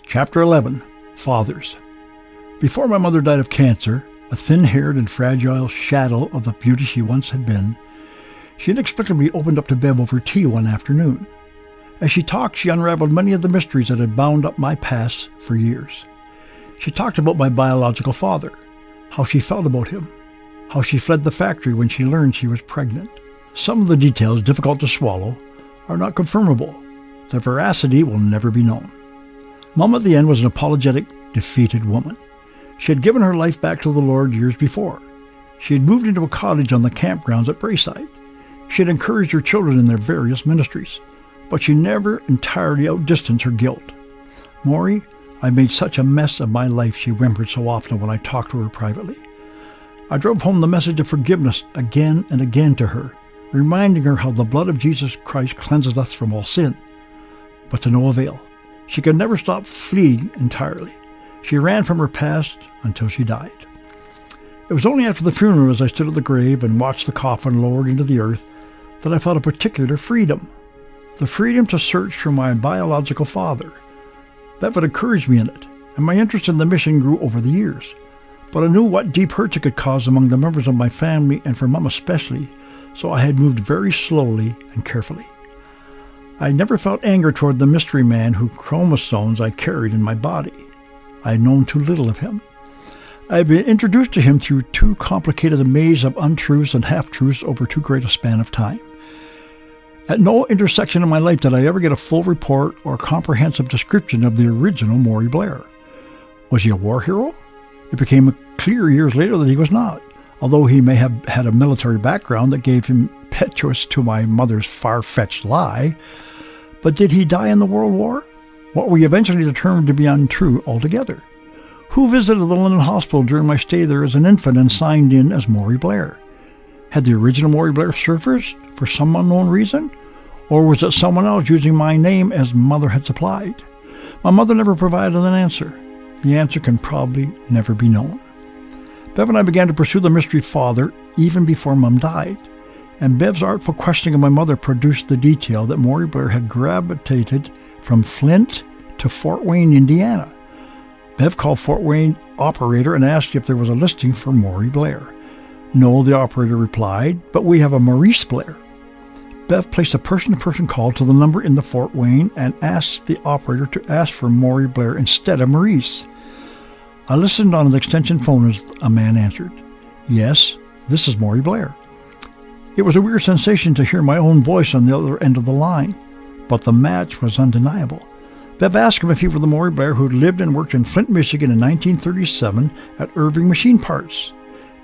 Chapter 11, Fathers. Before my mother died of cancer, a thin-haired and fragile shadow of the beauty she once had been, she inexplicably opened up to Bev over tea one afternoon. As she talked, she unraveled many of the mysteries that had bound up my past for years. She talked about my biological father, how she felt about him, how she fled the factory when she learned she was pregnant. Some of the details, difficult to swallow, are not confirmable. Their veracity will never be known. Mom at the end was an apologetic, defeated woman. She had given her life back to the Lord years before. She had moved into a cottage on the campgrounds at Brayside. She had encouraged her children in their various ministries, but she never entirely outdistanced her guilt. "Maury, I made such a mess of my life," she whimpered so often when I talked to her privately. I drove home the message of forgiveness again and again to her, reminding her how the blood of Jesus Christ cleanses us from all sin. But to no avail. She could never stop fleeing entirely. She ran from her past until she died. It was only after the funeral, as I stood at the grave and watched the coffin lowered into the earth, that I felt a particular freedom. The freedom to search for my biological father. Bev had encouraged me in it, and my interest in the mission grew over the years. But I knew what deep hurts it could cause among the members of my family, and for Mom especially, so I had moved very slowly and carefully. I never felt anger toward the mystery man whose chromosomes I carried in my body. I had known too little of him. I had been introduced to him through too complicated a maze of untruths and half-truths over too great a span of time. At no intersection in my life did I ever get a full report or comprehensive description of the original Maury Blair. Was he a war hero? It became clear years later that he was not, although he may have had a military background that gave him impetus to my mother's far-fetched lie. But did he die in the World War? What we eventually determined to be untrue altogether. Who visited the London hospital during my stay there as an infant and signed in as Maury Blair? Had the original Maury Blair surfaced for some unknown reason? Or was it someone else using my name as Mother had supplied? My mother never provided an answer. The answer can probably never be known. Bev and I began to pursue the mystery father even before Mom died, and Bev's artful questioning of my mother produced the detail that Maury Blair had gravitated from Flint to Fort Wayne, Indiana. Bev called Fort Wayne operator and asked if there was a listing for Maury Blair. "No," the operator replied, "but we have a Maurice Blair." Bev placed a person-to-person call to the number in the Fort Wayne and asked the operator to ask for Maury Blair instead of Maurice. I listened on an extension phone as a man answered. "Yes, this is Maury Blair." It was a weird sensation to hear my own voice on the other end of the line, but the match was undeniable. Bev asked him if he were the Maury Blair who lived and worked in Flint, Michigan in 1937 at Irving Machine Parts.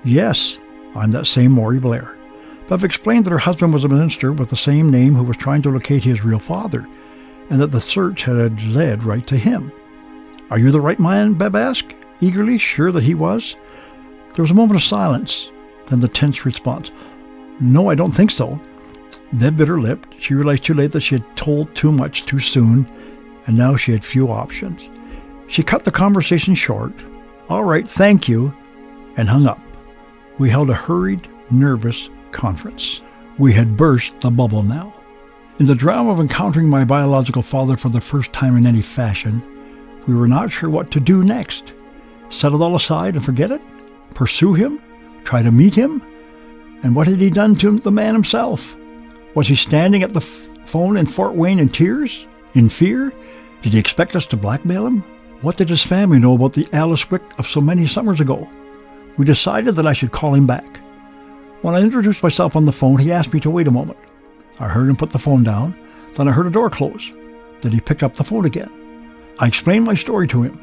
"Yes, I'm that same Maury Blair." Bev explained that her husband was a minister with the same name who was trying to locate his real father, and that the search had led right to him. "Are you the right man?" Bev asked, eagerly, sure that he was. There was a moment of silence, then the tense response, "No, I don't think so." Bev bit her lip. She realized too late that she had told too much too soon, and now she had few options. She cut the conversation short. "All right, thank you," and hung up. We held a hurried, nervous conference. We had burst the bubble now. In the drama of encountering my biological father for the first time in any fashion, we were not sure what to do next. Set it all aside and forget it? Pursue him? Try to meet him? And what had he done to the man himself? Was he standing at the phone in Fort Wayne in tears? In fear? Did he expect us to blackmail him? What did his family know about the Alice Wick of so many summers ago? We decided that I should call him back. When I introduced myself on the phone, he asked me to wait a moment. I heard him put the phone down, then I heard a door close. Then he picked up the phone again. I explained my story to him,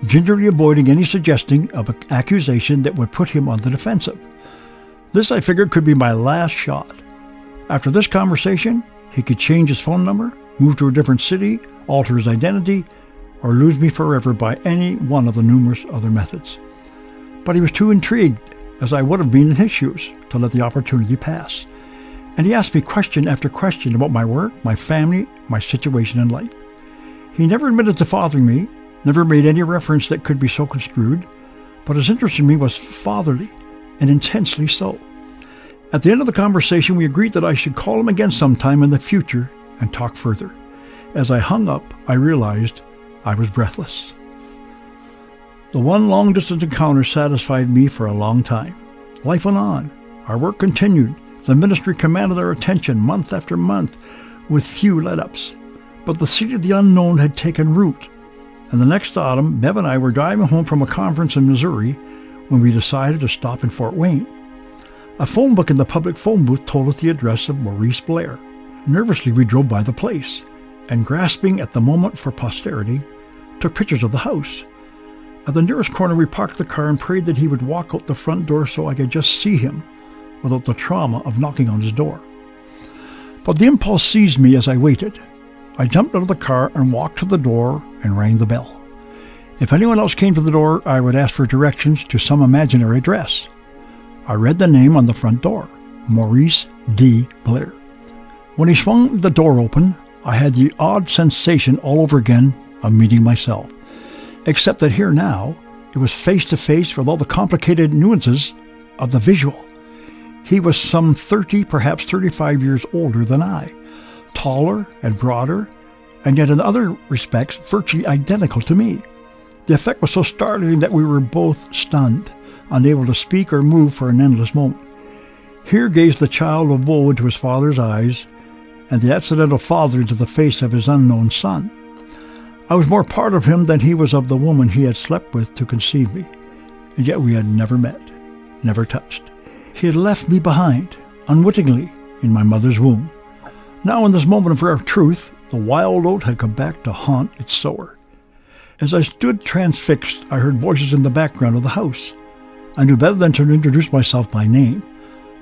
gingerly avoiding any suggesting of an accusation that would put him on the defensive. This, I figured, could be my last shot. After this conversation, he could change his phone number, move to a different city, alter his identity, or lose me forever by any one of the numerous other methods. But he was too intrigued, as I would have been in his shoes, to let the opportunity pass. And he asked me question after question about my work, my family, my situation in life. He never admitted to fathering me, never made any reference that could be so construed, but his interest in me was fatherly, and intensely so. At the end of the conversation, we agreed that I should call him again sometime in the future and talk further. As I hung up, I realized I was breathless. The one long-distance encounter satisfied me for a long time. Life went on. Our work continued. The ministry commanded our attention month after month with few let-ups. But the seed of the unknown had taken root. And the next autumn, Bev and I were driving home from a conference in Missouri when we decided to stop in Fort Wayne. A phone book in the public phone booth told us the address of Maurice Blair. Nervously, we drove by the place, and grasping at the moment for posterity, took pictures of the house. At the nearest corner, we parked the car and prayed that he would walk out the front door so I could just see him without the trauma of knocking on his door. But the impulse seized me as I waited. I jumped out of the car and walked to the door and rang the bell. If anyone else came to the door, I would ask for directions to some imaginary address. I read the name on the front door, Maurice D. Blair. When he swung the door open, I had the odd sensation all over again of meeting myself. Except that here now, it was face to face with all the complicated nuances of the visual. He was some 30, perhaps 35 years older than I, taller and broader, and yet in other respects virtually identical to me. The effect was so startling that we were both stunned, unable to speak or move for an endless moment. Here gazed the child of woe into his father's eyes, and the accidental father into the face of his unknown son. I was more part of him than he was of the woman he had slept with to conceive me, and yet we had never met, never touched. He had left me behind, unwittingly, in my mother's womb. Now in this moment of rare truth, the wild oat had come back to haunt its sower. As I stood transfixed, I heard voices in the background of the house. I knew better than to introduce myself by name,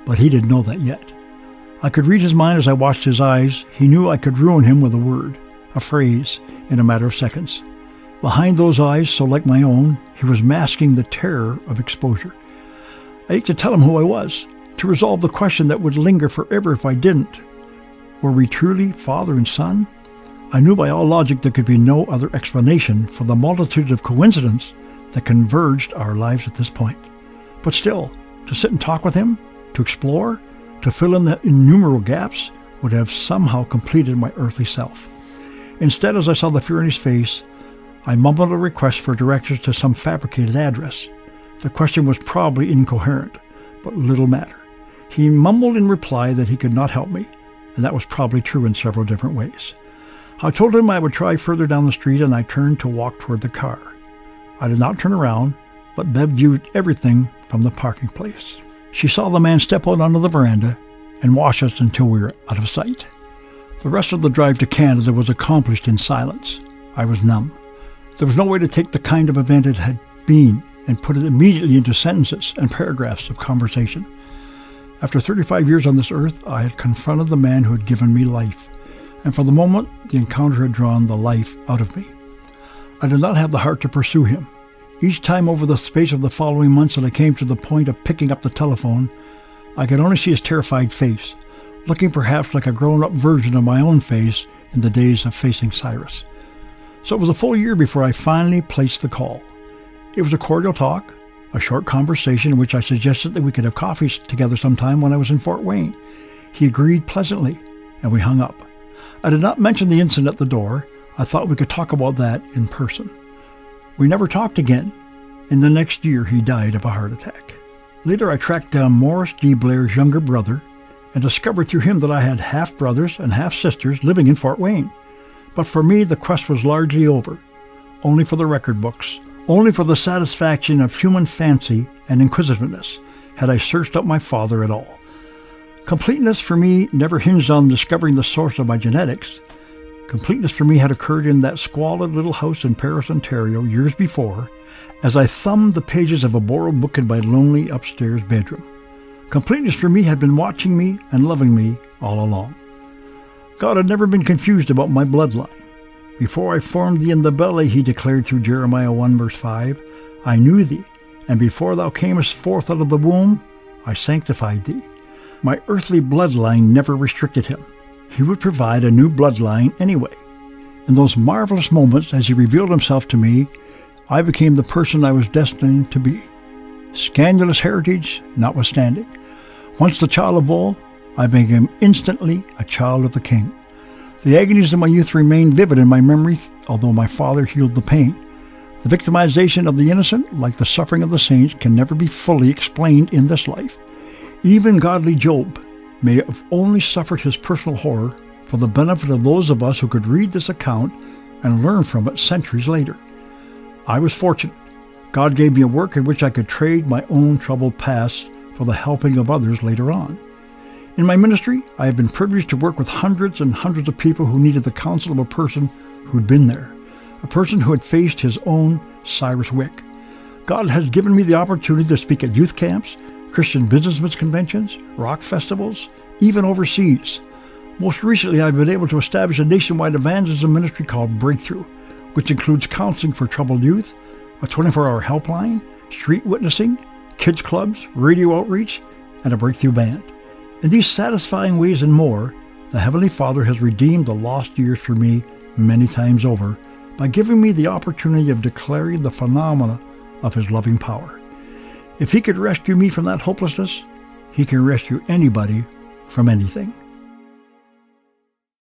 but he didn't know that yet. I could read his mind as I watched his eyes. He knew I could ruin him with a word, a phrase, in a matter of seconds. Behind those eyes, so like my own, he was masking the terror of exposure. I ached to tell him who I was, to resolve the question that would linger forever if I didn't. Were we truly father and son? I knew by all logic there could be no other explanation for the multitude of coincidences that converged our lives at this point. But still, to sit and talk with him, to explore, to fill in the innumerable gaps, would have somehow completed my earthly self. Instead, as I saw the fear in his face, I mumbled a request for directions to some fabricated address. The question was probably incoherent, but little matter. He mumbled in reply that he could not help me, and that was probably true in several different ways. I told him I would try further down the street, and I turned to walk toward the car. I did not turn around, but Bev viewed everything from the parking place. She saw the man step out onto the veranda and watch us until we were out of sight. The rest of the drive to Canada was accomplished in silence. I was numb. There was no way to take the kind of event it had been and put it immediately into sentences and paragraphs of conversation. After 35 years on this earth, I had confronted the man who had given me life, and for the moment, the encounter had drawn the life out of me. I did not have the heart to pursue him. Each time over the space of the following months that I came to the point of picking up the telephone, I could only see his terrified face, looking perhaps like a grown-up version of my own face in the days of facing Cyrus. So it was a full year before I finally placed the call. It was a cordial talk, a short conversation in which I suggested that we could have coffee together sometime when I was in Fort Wayne. He agreed pleasantly, and we hung up. I did not mention the incident at the door. I thought we could talk about that in person. We never talked again. In the next year, he died of a heart attack. Later, I tracked down Maurice D. Blair's younger brother and discovered through him that I had half-brothers and half-sisters living in Fort Wayne. But for me, the quest was largely over. Only for the record books, only for the satisfaction of human fancy and inquisitiveness had I searched up my father at all. Completeness for me never hinged on discovering the source of my genetics. Completeness for me had occurred in that squalid little house in Paris, Ontario, years before, as I thumbed the pages of a borrowed book in my lonely upstairs bedroom. Completeness for me had been watching me and loving me all along. God had never been confused about my bloodline. Before I formed thee in the belly, he declared through Jeremiah 1 verse 5, I knew thee, and before thou camest forth out of the womb, I sanctified thee. My earthly bloodline never restricted him. He would provide a new bloodline anyway. In those marvelous moments, as he revealed himself to me, I became the person I was destined to be. Scandalous heritage notwithstanding. Once the child of woe, I became instantly a child of the King. The agonies of my youth remain vivid in my memory, although my Father healed the pain. The victimization of the innocent, like the suffering of the saints, can never be fully explained in this life. Even godly Job may have only suffered his personal horror for the benefit of those of us who could read this account and learn from it centuries later. I was fortunate. God gave me a work in which I could trade my own troubled past for the helping of others later on. In my ministry, I have been privileged to work with hundreds and hundreds of people who needed the counsel of a person who'd been there, a person who had faced his own Cyrus Wick. God has given me the opportunity to speak at youth camps, Christian businessmen's conventions, rock festivals, even overseas. Most recently, I've been able to establish a nationwide evangelism ministry called Breakthrough, which includes counseling for troubled youth, a 24-hour helpline, street witnessing, kids clubs, radio outreach, and a breakthrough band. In these satisfying ways and more, the Heavenly Father has redeemed the lost years for me many times over by giving me the opportunity of declaring the phenomena of His loving power. If He could rescue me from that hopelessness, He can rescue anybody from anything.